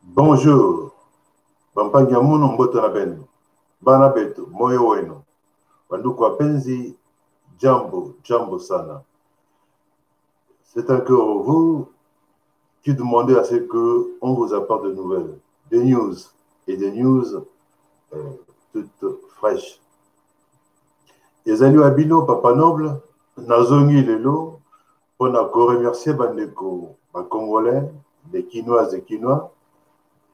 Bonjour, Bampanya Muno Mboto na Beno, Bana Beto, Moyo Weno, Banduku Wapenzi, Jambo Sana. C'est encore vous qui demandez à ce qu'on vous apporte de nouvelles, des news, et des news toutes fraîches. Ezali Wabino, Papa Noble, Nazongi Lelo, on a remercié Bandeko, Congolais, des Quinoises et Quinois,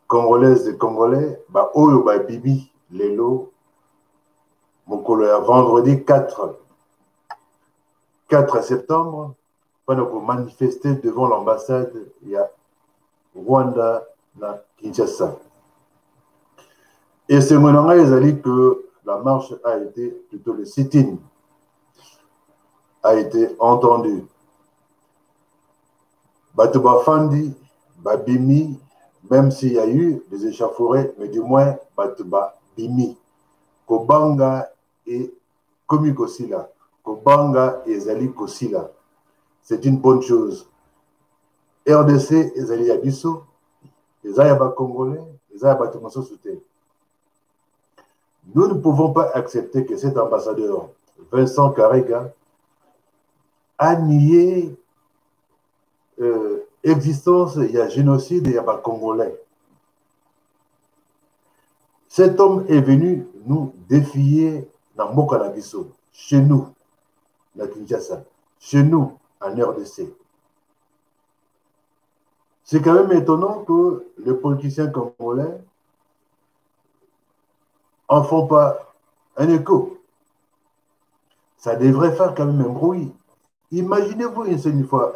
Congolaises et Congolais, Oyo Bibi Lelo, Mokolo ya vendredi 4 septembre, pour manifester devant l'ambassade de Rwanda na Kinshasa. Et ce moment-là, ils ont dit que la marche a été, plutôt le sit-in, a été entendu. Batuba Fandi, Babimi, même s'il y a eu des échauffourées, mais du moins, Batuba Bimi. Kobanga et Komi Kosila. Kobanga et Zali Kosila. C'est une bonne chose. RDC et Zali Abisso, les Ayaba Congolais, les Ayaba Tomaso Soutien. Nous ne pouvons pas accepter que cet ambassadeur, Vincent Karega, a nié existence, il y a génocide et il y a pas Congolais. Cet homme est venu nous défier dans Mokanabiso, chez nous, la Kinshasa, chez nous, en RDC. C'est quand même étonnant que les politiciens congolais en font pas un écho. Ça devrait faire quand même un bruit. Imaginez-vous une seule fois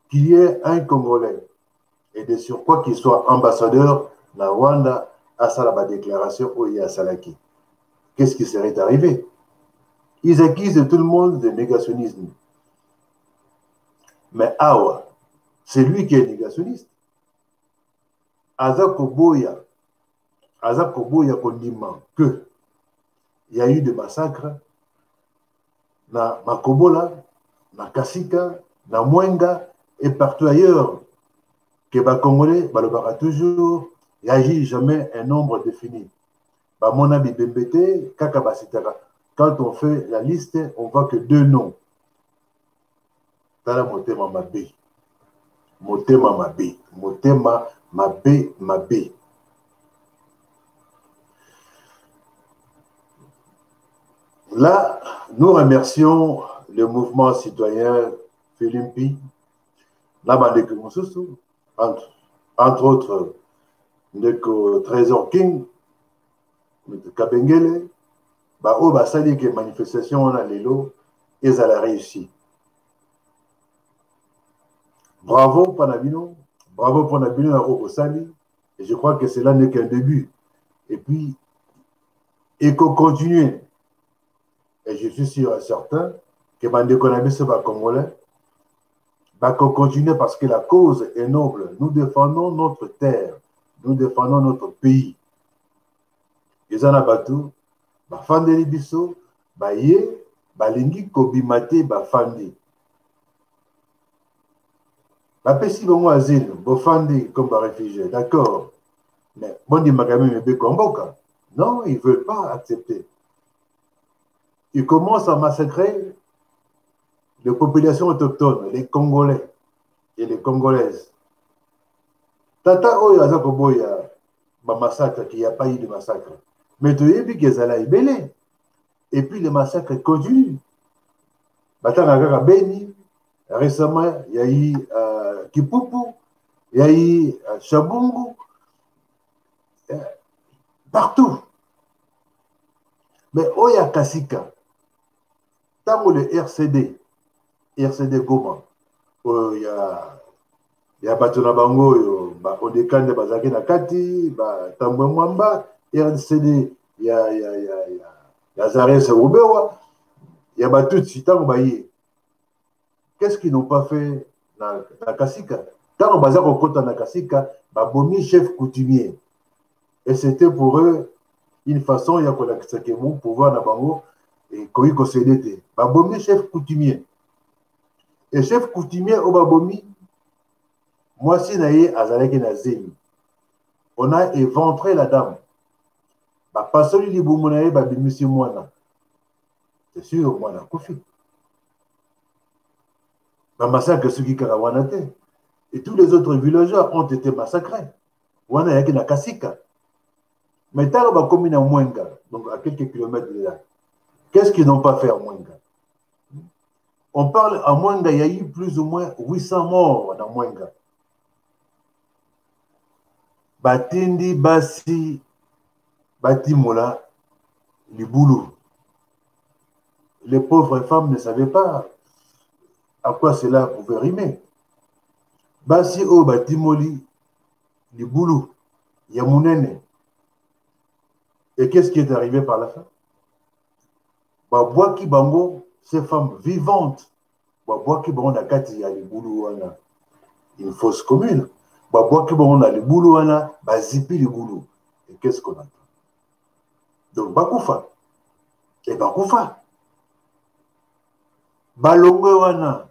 qu'il y ait un Congolais, et de surcroît qu'il soit ambassadeur de Rwanda à sa déclaration où il y a Salaki. Qu'est-ce qui serait arrivé? Ils accusent tout le monde de négationnisme. Mais Awa, c'est lui qui est négationniste. Aza Koboya Kondima, que il y a eu des massacres na Makobola, na Kasika, na Mwenga et partout ailleurs, que les Congolais balobara toujours, il n'y a jamais un nombre défini. Mona Bibembete, Kakabasitara. Quand on fait la liste, on voit que 2 noms. Tala Motema Mabé. Motema Mabé. Motema Mabé Mabé. Là, nous remercions le mouvement citoyen Philippi, entre autres, le Trésor King, le Kabengele, basali que manifestation on a l'élo, et ça a réussi. Bravo Panabino, bravo Panabino à Okosali, et je crois que cela n'est qu'un début. Et puis, il faut continuer. Et je suis sûr et certain que Bandekonabe se va congolais, continuer parce que la cause est noble. Nous défendons notre terre, nous défendons notre pays. Les Anabatu, Bafandeli Bisso, Baye, Balingi Kobimate, Bafandi. Bapesi Bongo Asile, Bofandi comme réfugié, d'accord. Mais Bondi Magami Mebe Komboka. Non, ils ne veulent pas accepter. Ils commencent à massacrer les populations autochtones, les Congolais et les Congolaises. Tata Oyo Azakoboya, massacre, qu'il n'y a pas eu de massacre. Mais tu as vu qu'ils allaient belé. Et puis les massacres continuent. Batanga Beni, récemment, il y a eu Kipupu, il y a eu Chabungu, partout. Mais Oya Kasika, tant le RCD Goma, il y a Batuna Bango, Odekande Bazaki Nakati, Tambwe Mwamba, RCD, il y a Zarès Roubewa, il y a Batutsi, tant Baye. Qu'est-ce qu'ils n'ont pas fait dans Kasika? Tant Bazak Okota Nakasika, Babomi chef coutumier. Et c'était pour eux une façon, il y a qu'on pouvoir na bango et Koiko CDT. Babomi chef coutumier. Et chef coutumier au Babomi, Moi, si naïe, azaleki na zemi. On a éventré la dame. Bah, pas celui qui boumonaye, bah, bimisi moana. C'est sûr, moana, koufi. Bah, massacre ceux qui karawanate. Et tous les autres villageois ont été massacrés. Wana yaki na Kasika. Mais tant qu'on a commis à Mwenga, donc à quelques kilomètres de là, qu'est-ce qu'ils n'ont pas fait à Mwenga? On parle à Mwenga, il y a eu plus ou moins 800 morts dans Mwenga. Batindi, Basi, Batimola, Liboulou. Les pauvres femmes ne savaient pas à quoi cela pouvait rimer. Basi o Batimoli, Liboulou, Yamounene. Et qu'est-ce qui est arrivé par la fin? Babouaki Bango, ces femmes vivantes, Babouaki Bango Nakati ya Liboulou wana, une fausse commune. Babouaki Bango na Liboulou wana, Bazipi Liboulou. Et qu'est-ce qu'on attend? Donc Bakoufa. Et Bakoufa. Balongwe wana.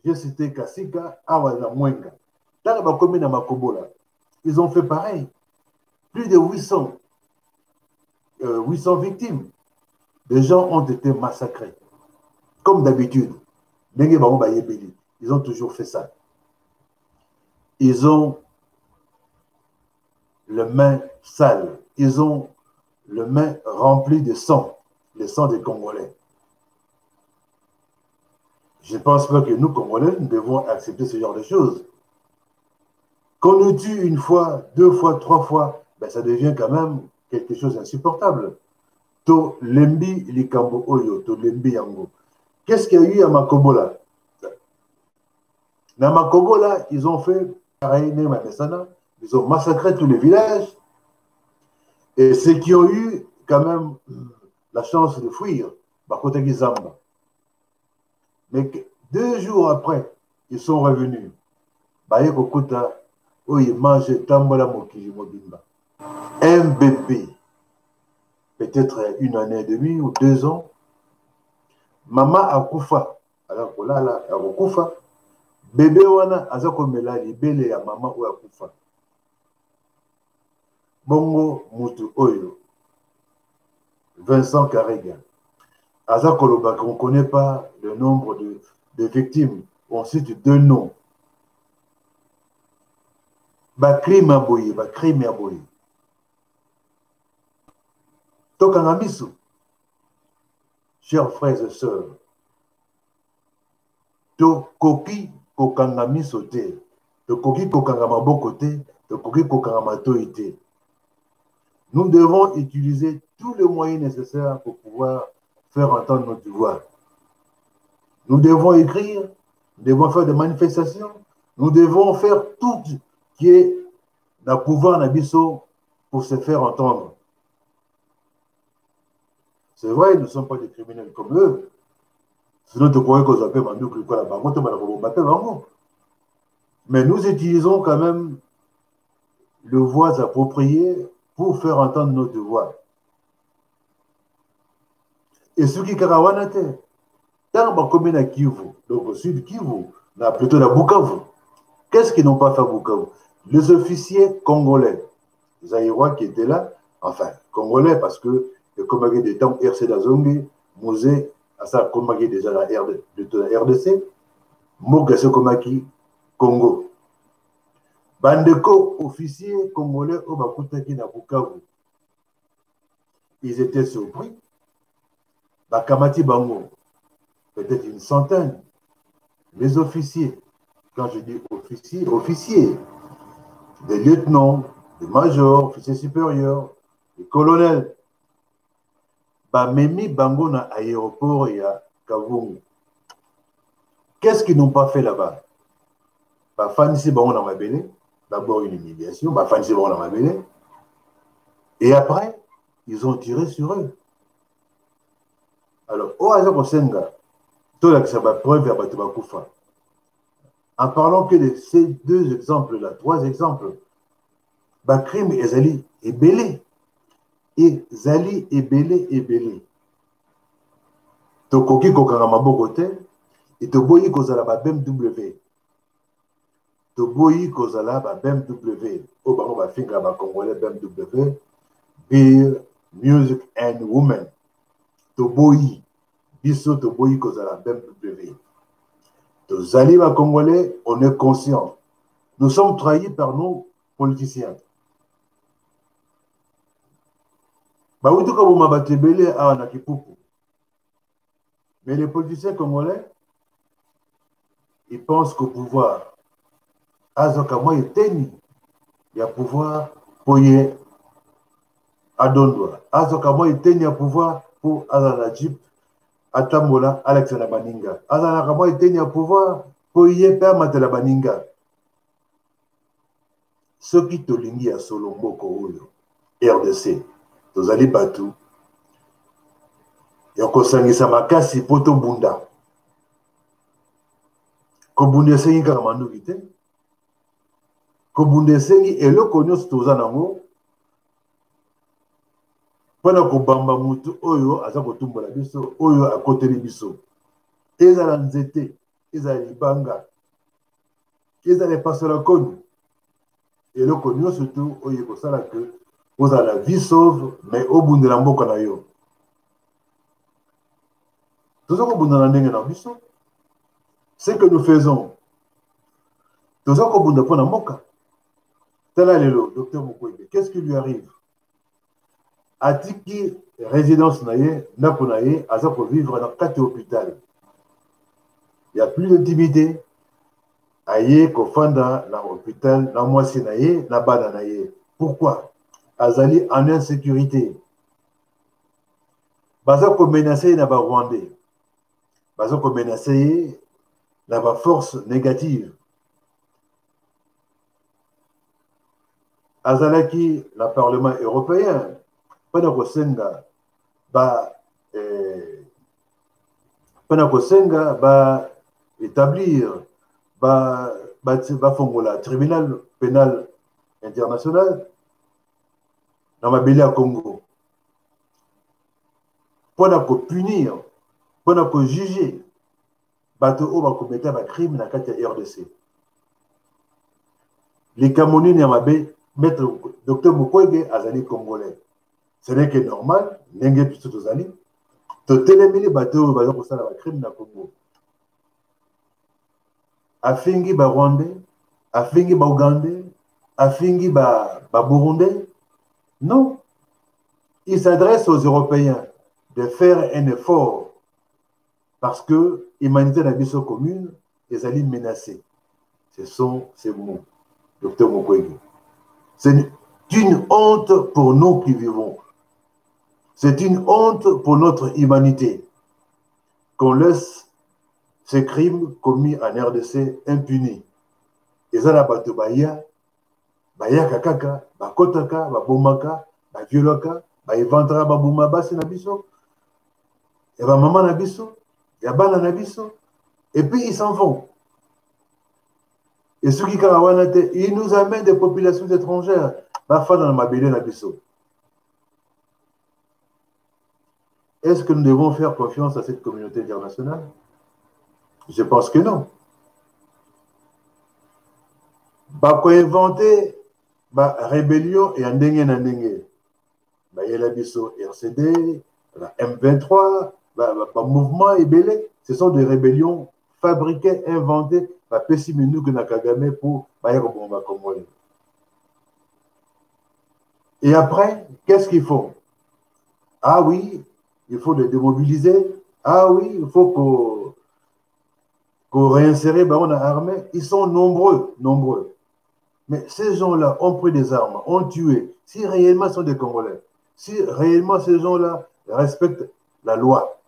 J'ai cité Kasika, Awana Mwenga. Dans la commune à Makobola, ils ont fait pareil. Plus de 800 victimes. Des gens ont été massacrés. Comme d'habitude. Ils ont toujours fait ça. Ils ont les mains sales. Ils ont les mains remplies de sang. Le sang des Congolais. Je ne pense pas que nous, Congolais, nous devons accepter ce genre de choses. Qu'on nous tue une fois, deux fois, trois fois, ben ça devient quand même quelque chose d'insupportable. To lembi likambo oyo, to lembi yango. Qu'est-ce qu'il y a eu à Makobola? Dans Makobola, ils ont fait pareil, ils ont massacré tous les villages. Et ceux qui ont eu quand même la chance de fuir, Bakota Gizamba. Mais 2 jours après, ils sont revenus. Baye Kokuta, où ils mangent Tambola Mokiji Mobimba. Un bébé, peut-être 1 année et demie ou 2 ans, maman Akoufa, alors là, Akoufa, bébé wana azako mela libele ya maman ou Akoufa. Bongo Mutu Oyo, Vincent Karega. Azakoloba, on ne connaît pas le nombre de victimes. On cite 2 noms. Crime aboye. Tokangamisu, chers frères et sœurs, Tokoki kokangamiso te, Tokoki kokangamaboko te, Tokoki kokangamato te. Nous devons utiliser tous les moyens nécessaires pour pouvoir faire entendre notre voix. Nous devons écrire, nous devons faire des manifestations, nous devons faire tout qui est dans le pouvoir d'Abisso pour se faire entendre. C'est vrai, nous ne sommes pas des criminels comme eux. Sinon, tu croyais qu'on s'appelle Mandou quoi là-bas. Mais nous utilisons quand même le voix approprié pour faire entendre notre voix. Et ceux qui karawanate, dans la commune à Kivu, donc au sud Kivu, plutôt la Bukavu, qu'est-ce qu'ils n'ont pas fait à Bukavu? Les officiers congolais, les Aïrois qui étaient là, enfin, congolais parce que le comité des temps RC d'Azongi, Mosé, à ça, comité déjà la RDC, Mogase Komaki, Congo. Bandeko, officiers congolais au Bakutaki na Bukavu, ils étaient surpris. Bakamati Bango, peut-être une centaine. Les officiers, quand je dis officiers, des lieutenants, des majors, officiers supérieurs, des colonels. Memi Bango na aéroport et à Kavungu. Qu'est-ce qu'ils n'ont pas fait là-bas? Fanisi Bango na Mabele, d'abord une humiliation, Fanisi Bango na Mabele, et après, ils ont tiré sur eux. Alors, en parlant que de ces 2 exemples-là, 3 exemples, crime ezali ebele. Et Zali ebele. Tokoki kokanga maboko te, et toboyi kozala ba BMW. Toboyi kozala ba BMW, au bango ba finga ba congolais BMW, Beer, Music and Women. Toboyi, biso toboyi kozala BMW. Tozali ba congolais, on est conscient. Nous sommes trahis par nos politiciens. Bautu kabuma batebele awa na kipupu. Mais les politiciens congolais, ils pensent qu'au pouvoir, Azokamwa eteni, il y a pouvoir pour y adondwa. Azokamwa eteni, il y a pouvoir pour Azana Jeep, Atamola, Alexandra Baninga. Azanakamwa eteni, il y a pouvoir pour y permettre la Baninga. Ceux qui te lingi à Solombo Kouyo, RDC, Tozali Batu, Yokosangisa Makasi, Poto Bunda. Kobunde sengi karamandu kite. Kobunde sengi eloko nyonso toza nango. Pona kobamba mutu oyo aza kotumbola biso, oyo akoteli biso. Ezala nzete, ezala libanga, ezala pasola konu. Eloko nyonso tu oyo kosala ke ozala vie sauve, mais obundela mboka na yo. Toza kobundela ndenge na biso. Ce que nous faisons, nous avons besoin de prendre un moka. Docteur Mukwege, qu'est-ce qui lui arrive? Atiki résidence naye, naponaye, aza pour vivre dans 4 hôpitaux. Il n'y a plus d'intimité. Aye, kofanda dans l'hôpital, dans moi naye, na bana naye. Pourquoi? Azali en insécurité. Baza ko menacer na ba Rwandais. Baza ko menacer la force négative. Azalaki, le Parlement européen, pendant que Senga va établir, va fongola tribunal pénal international dans ma belle à Congo. Pendant que punir, pendant que juger, bato o ba commettre un crime dans la RDC. Les Camerounais n'amabe mettre docteur Mukwege azali congolais. Ce n'est que normal, n'engé plus tout azali. To telemeli bato o ba ko sala ba crime na Congo. Afingi ba Rwandais, afingi ba Ougandais, afingi ba Burundais. Non. Il s'adresse aux Européens de faire un effort parce que l'humanité n'a pas commune, les alliés menacés. Ce sont ces mots, docteur Mukwege. C'est une honte pour nous qui vivons. C'est une honte pour notre humanité qu'on laisse ces crimes commis en RDC impunis. Et ça, la bateau baya kakaka, bakotaka, babomaka, baviolaka, baevantara, babumaba, c'est nabiso. Et ba maman nabiso. Et puis ils s'en vont. Et ceux qui ils nous amènent des populations étrangères. Est-ce que nous devons faire confiance à cette communauté internationale? Je pense que non. Bako inventé la rébellion et en dengue na dengue. Il y a la biso RCD, la M23, le mouvement Ebele, ce sont des rébellions fabriquées, inventées par Pessimenu Kagame pour Bayerobomba Congolais. Et après, qu'est-ce qu'il faut? Ah oui, il faut les démobiliser. Ah oui, il faut qu'on réinsère dans l'armée. Ils sont nombreux. Mais ces gens-là ont pris des armes, ont tué. Si réellement ils sont des Congolais, si réellement ces gens-là respectent la loi,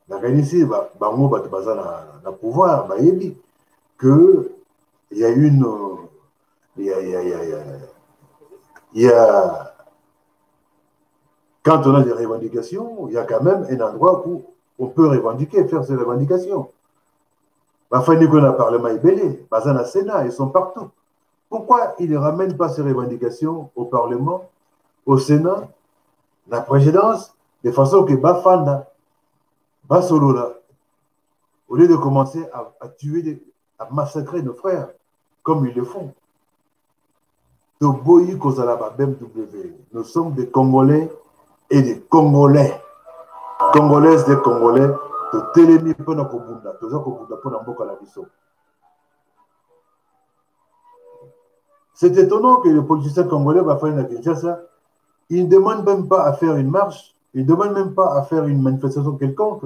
la ici, bango na pouvoir, il y a une, il y a quand on a des revendications, il y a quand même un endroit où on peut revendiquer, faire ces revendications. La fin du Parlement est belé, Bazana Sénat, ils sont partout. Pourquoi ils ne ramènent pas ces revendications au Parlement, au Sénat, la présidence, de façon que Bafanda, Basolola, au lieu de commencer à tuer à massacrer nos frères, comme ils le font. Toboyi Kozalaba BMW. Nous sommes des Congolais et des Congolais. Congolaises des Congolais. De Télémi pour notre Kobunda. Toza Kobunda pour Namboka la Bisso. C'est étonnant que le politicien congolais va faire une Kinshasa. Il ne demande même pas à faire une marche. Il ne demande même pas à faire une manifestation quelconque.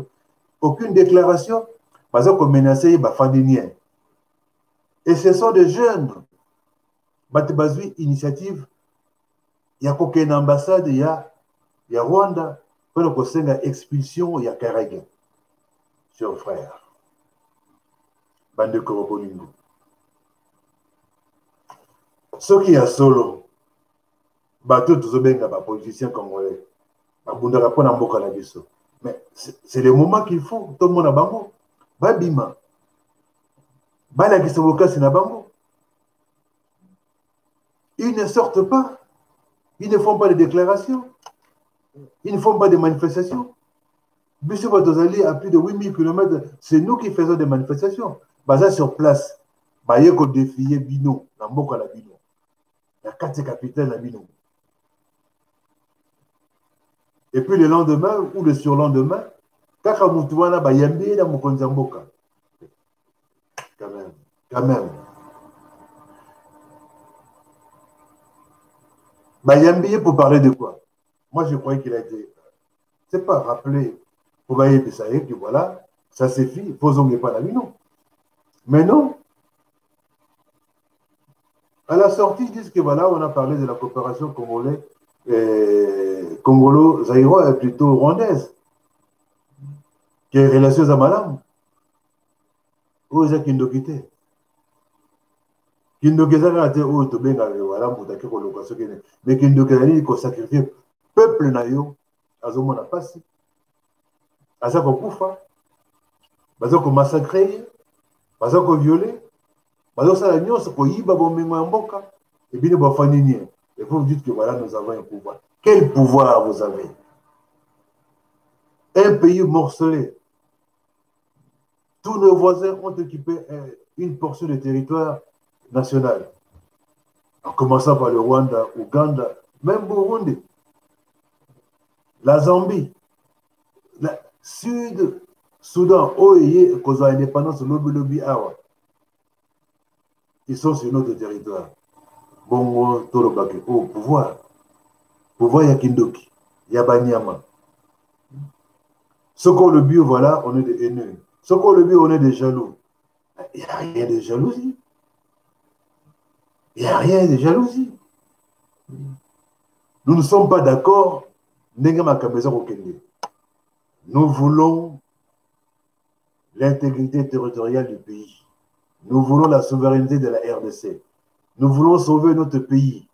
Aucune déclaration. Parce qu'on menaçait Bafandinien. Et ce sont des jeunes. Batibazui initiative. Il y a aucune ambassade, il y a Rwanda. Pour qu'on ait une expulsion, il y a Karega. Chers frères. Bande Koroboningo. Ce qui est solo, bateau tous les politiciens congolais, mais c'est le moment qu'il faut. Tout le monde a bango, babima, ils ne sortent pas, ils ne font pas de déclarations, ils ne font pas de manifestations. Bissou Batozali à plus de 8000 km, c'est nous qui faisons des manifestations. Basé sur place, Baye ko défier Bino, na mboka la Bino. La carte capitale à Bino. Et puis le lendemain ou le surlendemain, Kaka Moutouana Bayambi dans Mokonzamboka. Quand même. Bayambi pour parler de quoi? Moi je croyais qu'il a été. C'est pas rappelé pour Baye Bissaye que voilà, ça suffit, posons pas la Bino. Mais non. À la sortie, ils disent que voilà, on a parlé de la coopération congolo-zaïroise, plutôt rwandaise, qui est relation à Malam. Où est-ce qu'il nous quitte? Qu'il nous quitte, où est-ce qu'il nous quitte? Mais qu'il nous quitte, il faut sacrifier peuple naïo, à ce moment-là, pas si. À ça qu'on koufa, à ça qu'on massacre, à ça qu'on viole. Et puis, il faut vous dire que voilà, nous avons un pouvoir. Quel pouvoir vous avez? Un pays morcelé. Tous nos voisins ont occupé une portion du territoire national. En commençant par le Rwanda, Ouganda, même Burundi, la Zambie, la Sud-Soudan, Oye, cause de l'indépendance, Lobby Awa. Ils sont sur notre territoire. Bongo, Torobaki, au pouvoir. Pouvoir Yakindoki, Yabanyama. Ce qu'on le but, voilà, on est des haineux. Ce qu'on le but, on est des jaloux. Il n'y a rien de jalousie. Il n'y a rien de jalousie. Nous ne sommes pas d'accord. Nous voulons l'intégrité territoriale du pays. Nous voulons la souveraineté de la RDC. Nous voulons sauver notre pays.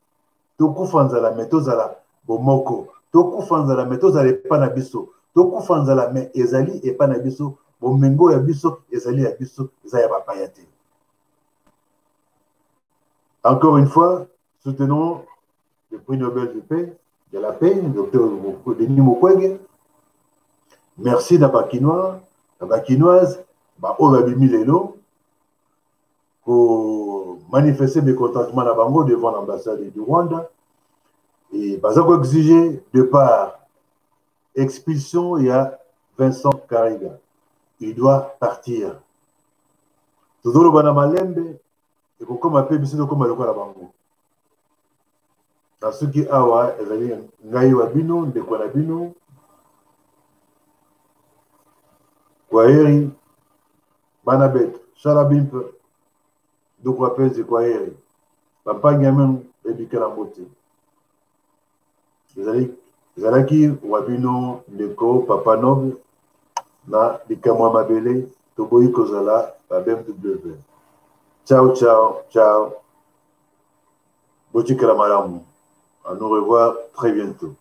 Toku fanzala metozala bomoko. Toku fanzala metozala panabiso. Toku fanzala me ezali et panabiso. Bomengo yabiso ezali yabiso zaya papayate. Encore une fois, soutenons le prix Nobel de la paix, Dr Denis Mukwege. Merci d'Abakinois, d'Abakinoise, Obabimi Lelo. Pour manifester mes contentements à Bango devant l'ambassade du Rwanda. Et Bazako exigé de part expulsion, il y a Vincent Karega. Il doit partir. Toujours le Banamalembe, et comme un peu, c'est comme le Bango. Dans ce qui awa, il y a Ngaï Wabino, de Kwanabino, Kwaheri, Banabet, Charabimpe. Donc, on appelle quoi? Papa Gamin et Bikarambote. Vous allez qui, Wabino, Neko, Papa Noble, na Bikamwa Mabele, Toboyi Kozala, la BMW. Ciao, ciao, ciao. Boti Kalamalamu. À nous revoir très bientôt.